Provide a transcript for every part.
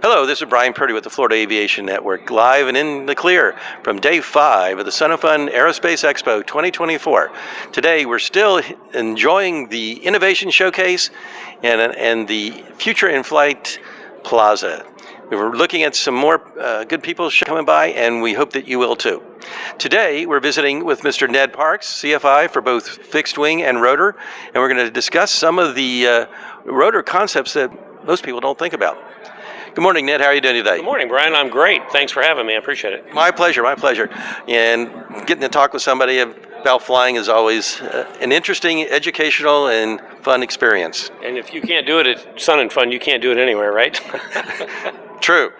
Hello, this is Brian Purdy with the Florida Aviation Network, live and in the clear from day 5 of the FUN Aerospace Expo 2024. Today, we're still enjoying the Innovation Showcase and the Future in Flight Plaza. We were looking at some more good people coming by, and we hope that you will too. Today, we're visiting with Mr. Ned Parks, CFI for both fixed wing and rotor, and we're going to discuss some of the rotor concepts that most people don't think about. Good morning, Ned. How are you doing today? Good morning, Brian. I'm great. Thanks for having me. I appreciate it. My pleasure, my pleasure. And getting to talk with somebody about flying is always an interesting, educational, and fun experience. And if you can't do it at Sun and Fun, you can't do it anywhere, right? True.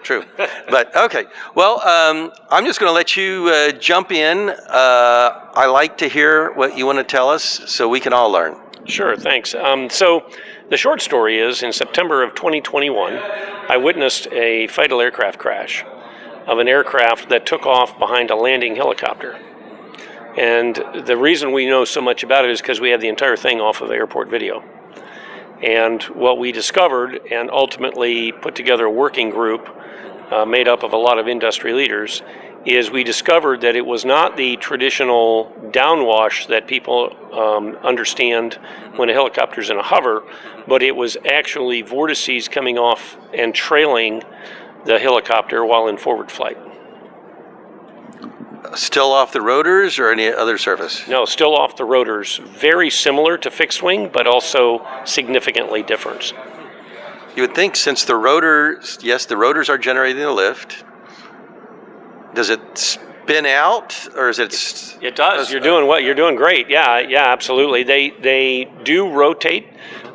But okay. Well, I'm just going to let you jump in. I like to hear what you want to tell us so we can all learn. Sure, thanks. So the short story is, in September of 2021, I witnessed a fatal aircraft crash of an aircraft that took off behind a landing helicopter. And the reason we know so much about it is because we have the entire thing off of airport video. And what we discovered, and ultimately put together a working group made up of a lot of industry leaders, is we discovered that it was not the traditional downwash that people understand when a helicopter's in a hover, but it was actually vortices coming off and trailing the helicopter while in forward flight. Still off the rotors or any other surface? No, still off the rotors. Very similar to fixed wing, but also significantly different. You would think, since the rotors, yes, the rotors are generating the lift, does it spin out, or is it? It does. You're doing what? You're doing great. Yeah, absolutely. They do rotate,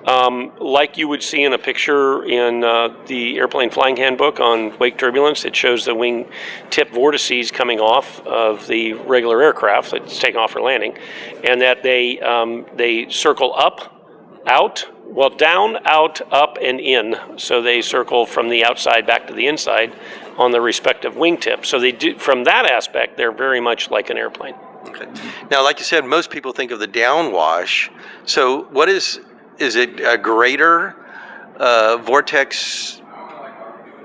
like you would see in a picture in the airplane flying handbook on wake turbulence. It shows the wing tip vortices coming off of the regular aircraft that's taking off for landing, and that they circle up, out. Well, down, out, up, and in. So they circle from the outside back to the inside on the respective wingtip. So they do, from that aspect, they're very much like an airplane. Okay. Now, like you said, most people think of the downwash. So what is it a greater vortex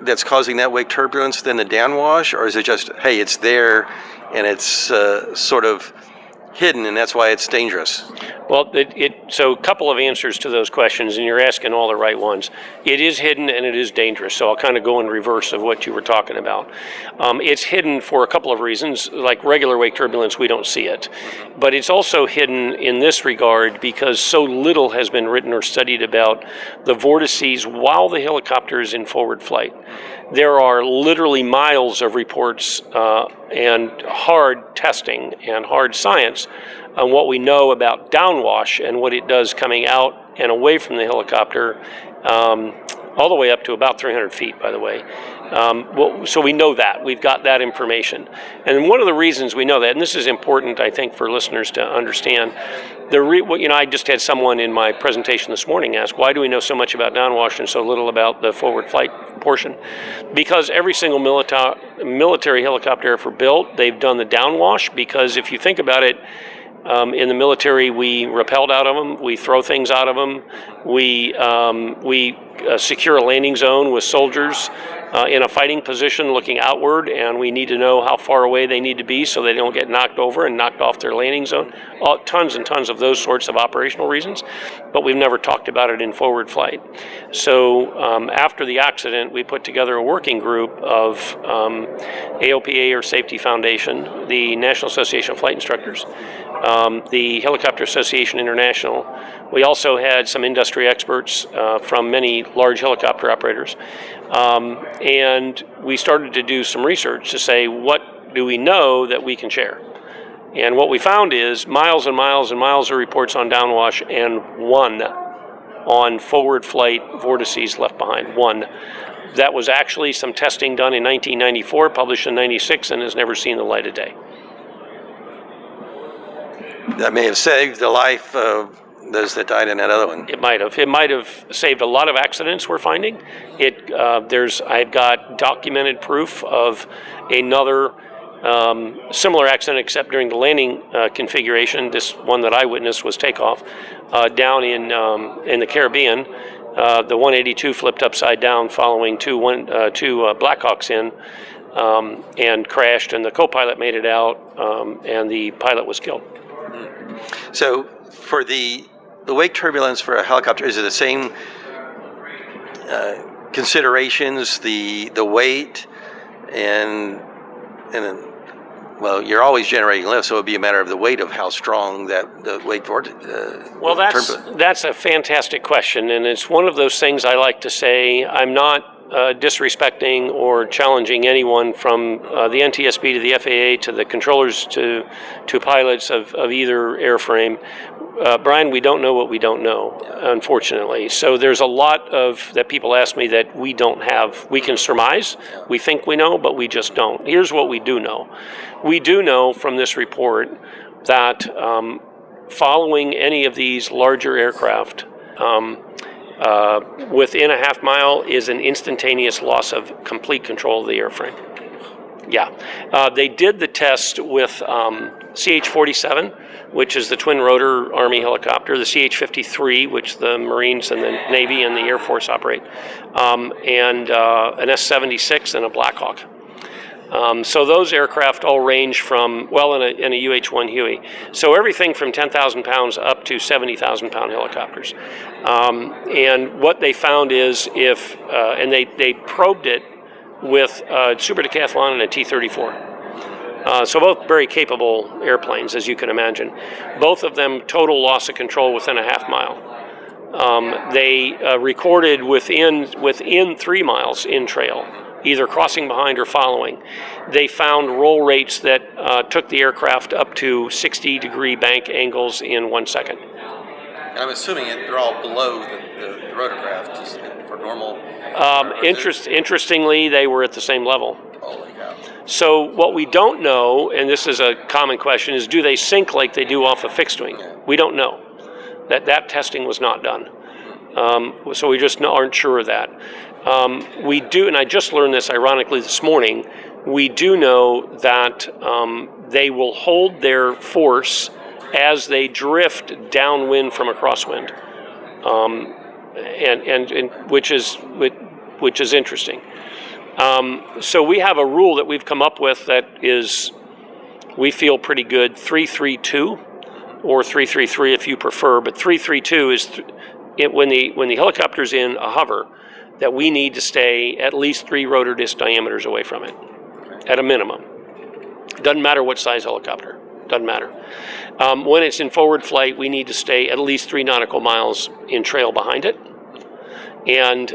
that's causing that wake turbulence than the downwash? Or is it just, hey, it's there and it's sort of hidden, and that's why it's dangerous? Well, so a couple of answers to those questions, and you're asking all the right ones. It is hidden and it is dangerous, so I'll kind of go in reverse of what you were talking about. It's hidden for a couple of reasons. Like regular wake turbulence, we don't see it. But it's also hidden in this regard because so little has been written or studied about the vortices while the helicopter is in forward flight. There are literally miles of reports and hard testing and hard science on what we know about downwash and what it does coming out and away from the helicopter, all the way up to about 300 feet, by the way. So we know that. We've got that information. And one of the reasons we know that, and this is important, I think, for listeners to understand, I just had someone in my presentation this morning ask, why do we know so much about downwash and so little about the forward flight portion? Because every single military helicopter ever built, they've done the downwash, because if you think about it, in the military, we rappelled out of them, we throw things out of them, we secure a landing zone with soldiers in a fighting position looking outward, and we need to know how far away they need to be so they don't get knocked over and knocked off their landing zone. Tons and tons of those sorts of operational reasons, but we've never talked about it in forward flight. So after the accident, we put together a working group of AOPA, Air Safety Foundation, the National Association of Flight Instructors, the Helicopter Association International. We also had some industry experts from many large helicopter operators. And we started to do some research to say, what do we know that we can share? And what we found is miles and miles and miles of reports on downwash and one on forward flight vortices left behind, one. That was actually some testing done in 1994, published in 96, and has never seen the light of day. That may have saved the life of those that died in that other one. It might have. It might have saved a lot of accidents we're finding. I've got documented proof of another similar accident, except during the landing configuration. This one that I witnessed was takeoff down in the Caribbean, The 182 flipped upside down following two Blackhawks in and crashed, and the co-pilot made it out, and the pilot was killed. So for the wake turbulence for a helicopter, is it the same considerations, the weight, and then, well, you're always generating lift, so it would be a matter of the weight of how strong that the wake well, that's a fantastic question, and it's one of those things I like to say. I'm not disrespecting or challenging anyone from the NTSB to the FAA to the controllers to pilots of either airframe. Brian, we don't know what we don't know, unfortunately. So there's a lot of that people ask me that we don't have. We can surmise, we think we know, but we just don't. Here's what we do know. We do know from this report that following any of these larger aircraft, within a half mile is an instantaneous loss of complete control of the airframe. Yeah. They did the test with CH-47, which is the twin rotor Army helicopter, the CH-53, which the Marines and the Navy and the Air Force operate, and an S-76 and a Black Hawk. So those aircraft all range from, well, in a UH-1 Huey. So everything from 10,000 pounds up to 70,000 pound helicopters. And what they found is and they probed it with a Super Decathlon and a T-34. So both very capable airplanes, as you can imagine. Both of them total loss of control within a half mile. They recorded within 3 miles in trail, either crossing behind or following. They found roll rates that took the aircraft up to 60-degree bank angles in 1 second. And I'm assuming they're all below the rotorcraft just for normal. Interestingly, they were at the same level. Holy cow. So what we don't know, and this is a common question, is do they sink like they do off a fixed wing? Yeah. We don't know. That testing was not done. So we just aren't sure of that. We do, and I just learned this ironically this morning, we do know that they will hold their force as they drift downwind from a crosswind, and which is interesting. So we have a rule that we've come up with that is, we feel pretty good, 332 or 333 if you prefer, but 332 is when the helicopter's in a hover, that we need to stay at least 3 rotor disc diameters away from it, at a minimum. Doesn't matter what size helicopter, doesn't matter. When it's in forward flight, we need to stay at least 3 nautical miles in trail behind it. And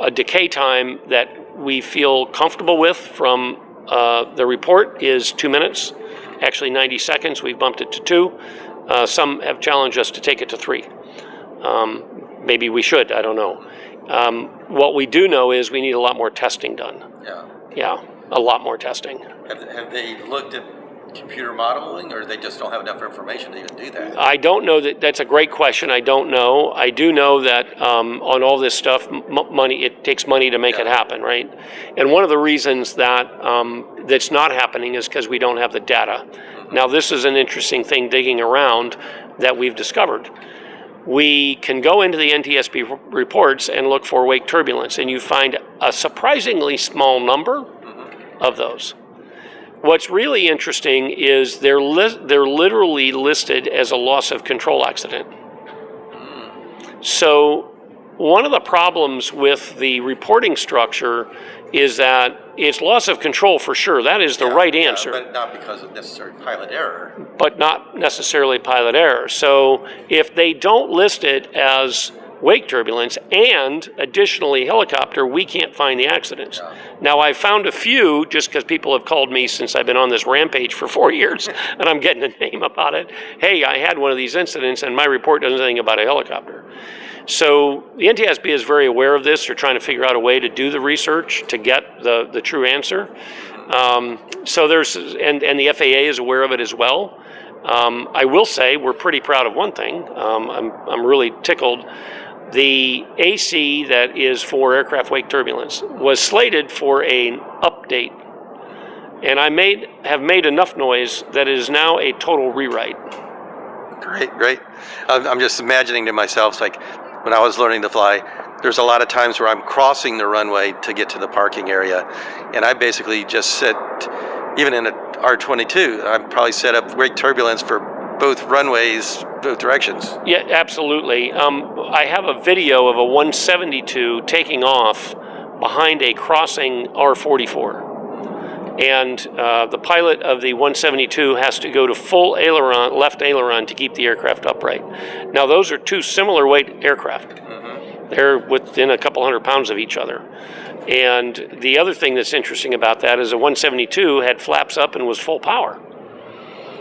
a decay time that we feel comfortable with from the report is 2 minutes, actually 90 seconds. We've bumped it to 2. Some have challenged us to take it to 3. Maybe we should, I don't know. What we do know is we need a lot more testing done. Yeah, a lot more testing. Have they looked at computer modeling, or they just don't have enough information to even do that? I don't know. That's a great question. I don't know. I do know that on all this stuff, it takes money to make it happen, right? And one of the reasons that that's not happening is because we don't have the data. Now, this is an interesting thing digging around that we've discovered. We can go into the NTSB reports and look for wake turbulence, and you find a surprisingly small number of those. What's really interesting is they're literally listed as a loss of control accident. So one of the problems with the reporting structure is that it's loss of control for sure. That is the right answer. But not because of necessary pilot error. But not necessarily pilot error. So if they don't list it as wake turbulence and additionally helicopter, we can't find the accidents. Now, I've found a few just because people have called me since I've been on this rampage for 4 years and I'm getting a name about it. Hey, I had one of these incidents and my report doesn't say anything about a helicopter. So the NTSB is very aware of this. They're trying to figure out a way to do the research to get the true answer. So there's, and the FAA is aware of it as well. I will say we're pretty proud of one thing. I'm really tickled. The AC that is for aircraft wake turbulence was slated for an update, and I have made enough noise that it is now a total rewrite. Great. I'm just imagining to myself, it's like when I was learning to fly, there's a lot of times where I'm crossing the runway to get to the parking area, and I basically just set, even in a R-22, I'm probably set up wake turbulence for both runways, both directions. Yeah, absolutely. I have a video of a 172 taking off behind a crossing R-44. And the pilot of the 172 has to go to full aileron, left aileron, to keep the aircraft upright. Now, those are two similar weight aircraft. Mm-hmm. They're within a couple hundred pounds of each other. And the other thing that's interesting about that is a 172 had flaps up and was full power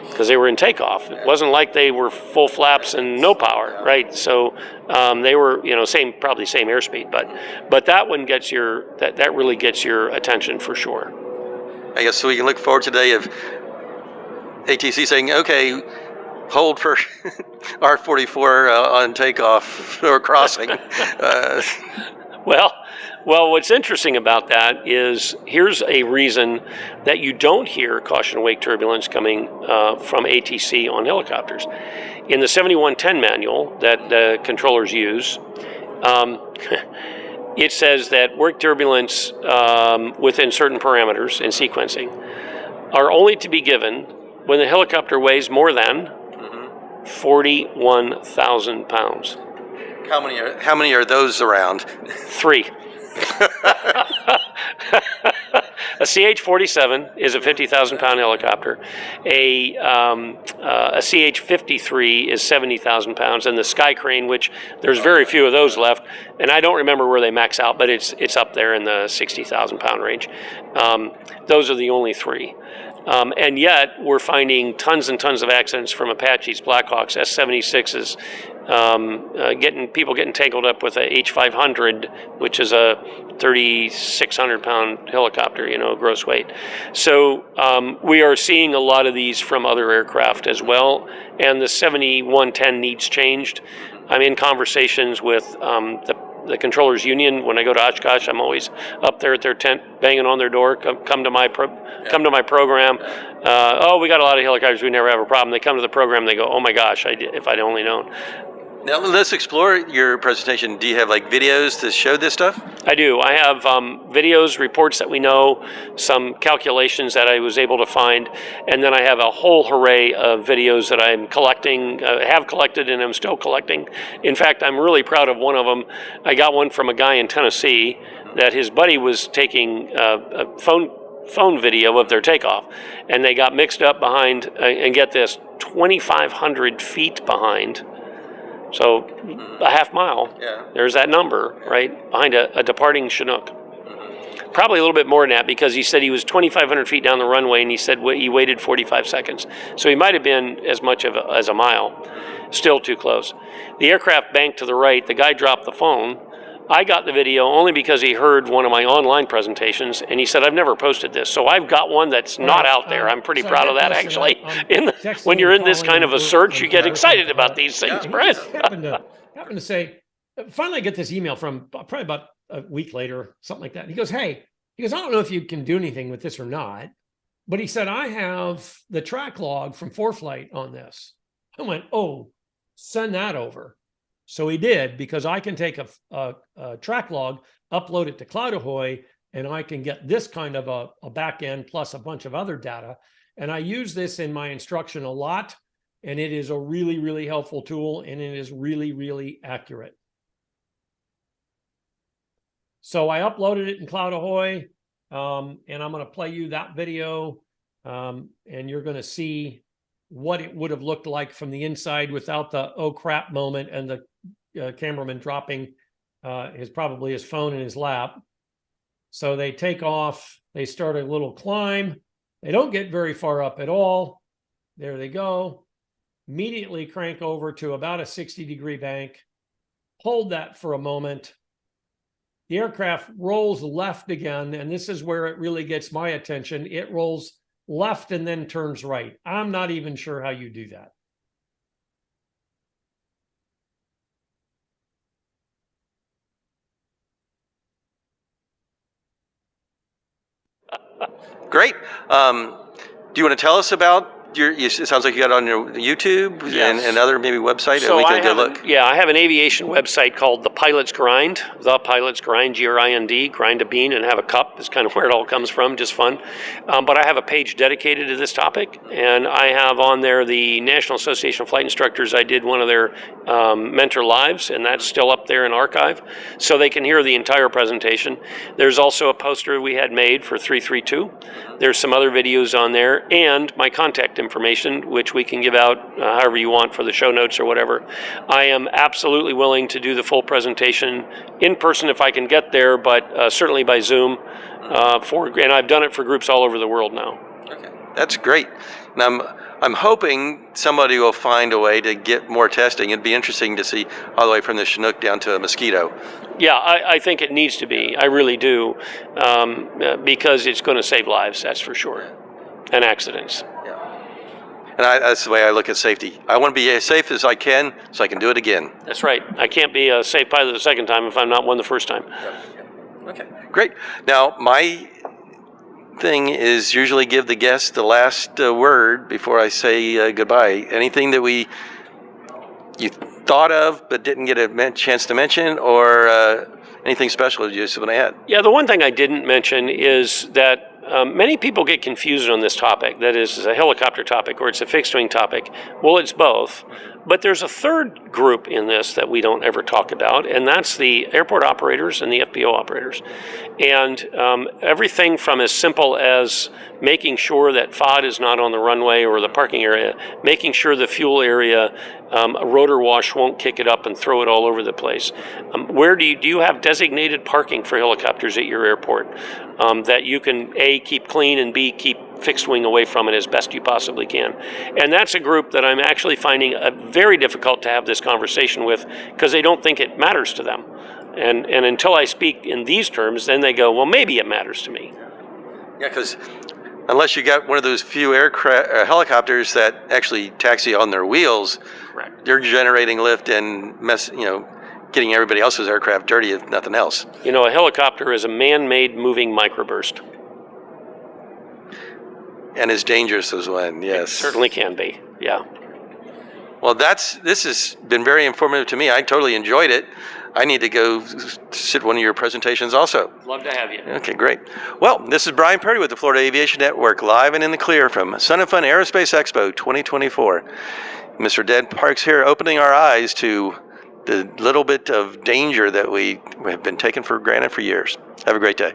because they were in takeoff. It wasn't like they were full flaps and no power, right? So they were, probably same airspeed, but that one gets that really gets your attention for sure. I guess so we can look forward today of ATC saying, okay, hold for R-44 on takeoff or crossing. Well, what's interesting about that is here's a reason that you don't hear caution wake turbulence coming from ATC on helicopters. In the 7110 manual that the controllers use, it says that wake turbulence within certain parameters and sequencing are only to be given when the helicopter weighs more than 41,000 pounds. How many are those around? 3. A CH-47 is a 50,000 pound helicopter. A CH-53 is 70,000 pounds, and the Sky Crane, which there's very few of those left, and I don't remember where they max out, but it's up there in the 60,000 pound range. Those are the only 3. And yet we're finding tons and tons of accidents from Apaches, Blackhawks, S-76s, people getting tangled up with a H-500, which is a 3,600 pound helicopter, gross weight. So we are seeing a lot of these from other aircraft as well, and the 7110 needs changed. I'm in conversations with the controllers union. When I go to Oshkosh, I'm always up there at their tent, banging on their door. Come to my program. We got a lot of helicopters. We never have a problem. They come to the program. They go, oh my gosh, if I'd only known. Now let's explore your presentation. Do you have videos to show this stuff? I do. I have videos, reports that we know, some calculations that I was able to find, and then I have a whole array of videos that I'm collecting, have collected, and I'm still collecting. In fact, I'm really proud of one of them. I got one from a guy in Tennessee that his buddy was taking a phone video of their takeoff, and they got mixed up behind, and get this, 2,500 feet behind. So a half mile, There's that number, right, behind a departing Chinook. Probably a little bit more than that, because he said he was 2,500 feet down the runway, and he said he waited 45 seconds. So he might have been as much as a mile. Still too close. The aircraft banked to the right. The guy dropped the phone. I got the video only because he heard one of my online presentations, and he said, I've never posted this. So I've got one that's not out there. I'm pretty proud of that, actually. When you're in this kind of a search, you get excited about these things, Brent. happened to say, finally I get this email from probably about a week later, something like that. He goes, I don't know if you can do anything with this or not, but he said, I have the track log from ForeFlight on this. I went, oh, send that over. So he did, because I can take a track log, upload it to CloudAhoy, and I can get this kind of a back end plus a bunch of other data. And I use this in my instruction a lot, and it is a really, really helpful tool, and it is really, really accurate. So I uploaded it in CloudAhoy, and I'm going to play you that video, and you're going to see what it would have looked like from the inside without the oh crap moment and the cameraman dropping probably his phone in his lap. So they take off, they start a little climb. They don't get very far up at all. There they go. Immediately crank over to about a 60-degree bank. Hold that for a moment. The aircraft rolls left again, and this is where it really gets my attention. It rolls left and then turns right. I'm not even sure how you do that. Great. Do you want to tell us about it sounds like you got it on your YouTube Yes. and other maybe website, So and we I can go have look. I have an aviation website called The Pilot's Grind, Grind, grind a bean and have a cup is kind of where it all comes from, just fun. But I have a page dedicated to this topic, and I have on there the National Association of Flight Instructors. I did one of their mentor lives, and that's still up there in archive, so they can hear the entire presentation. There's also a poster we had made for 332. There's some other videos on there, and my contact information, which we can give out however you want for the show notes or whatever. I am absolutely willing to do the full presentation in person if I can get there, but certainly by Zoom. And I've done it for groups all over the world now. Okay, that's great. And I'm hoping somebody will find a way to get more testing. It'd be interesting to see all the way from the Chinook down to a Mosquito. Yeah, I think it needs to be. I really do, because it's going to save lives, that's for sure, and accidents. And that's the way I look at safety. I want to be as safe as I can so I can do it again. That's right. I can't be a safe pilot the second time if I'm not one the first time. Okay, great. Now, my thing is usually give the guest the last word before I say goodbye. Anything that you thought of but didn't get a chance to mention, or anything special you just want to add? Yeah, the one thing I didn't mention is that many people get confused on this topic, that is a helicopter topic or it's a fixed wing topic. Well, it's both. But there's a third group in this that we don't ever talk about, and that's the airport operators and the FBO operators. And everything from as simple as making sure that FOD is not on the runway or the parking area, making sure the fuel area, a rotor wash won't kick it up and throw it all over the place. Where do you have designated parking for helicopters at your airport that you can A, keep clean, and B, keep fixed wing away from it as best you possibly can? And that's a group that I'm actually finding very difficult to have this conversation with, because they don't think it matters to them. And until I speak in these terms, then they go, well, maybe it matters to me. Yeah, because unless you got one of those few helicopters that actually taxi on their wheels, Correct. they're generating lift and getting everybody else's aircraft dirty if nothing else. You know, a helicopter is a man-made moving microburst. And as dangerous as one, yes. It certainly can be, yeah. Well, this has been very informative to me. I totally enjoyed it. I need to go sit one of your presentations also. Love to have you. Okay, great. Well, this is Brian Purdy with the Florida Aviation Network, live and in the clear from FUN Aerospace Expo 2024. Mr. Ned Parks here, opening our eyes to the little bit of danger that we have been taking for granted for years. Have a great day.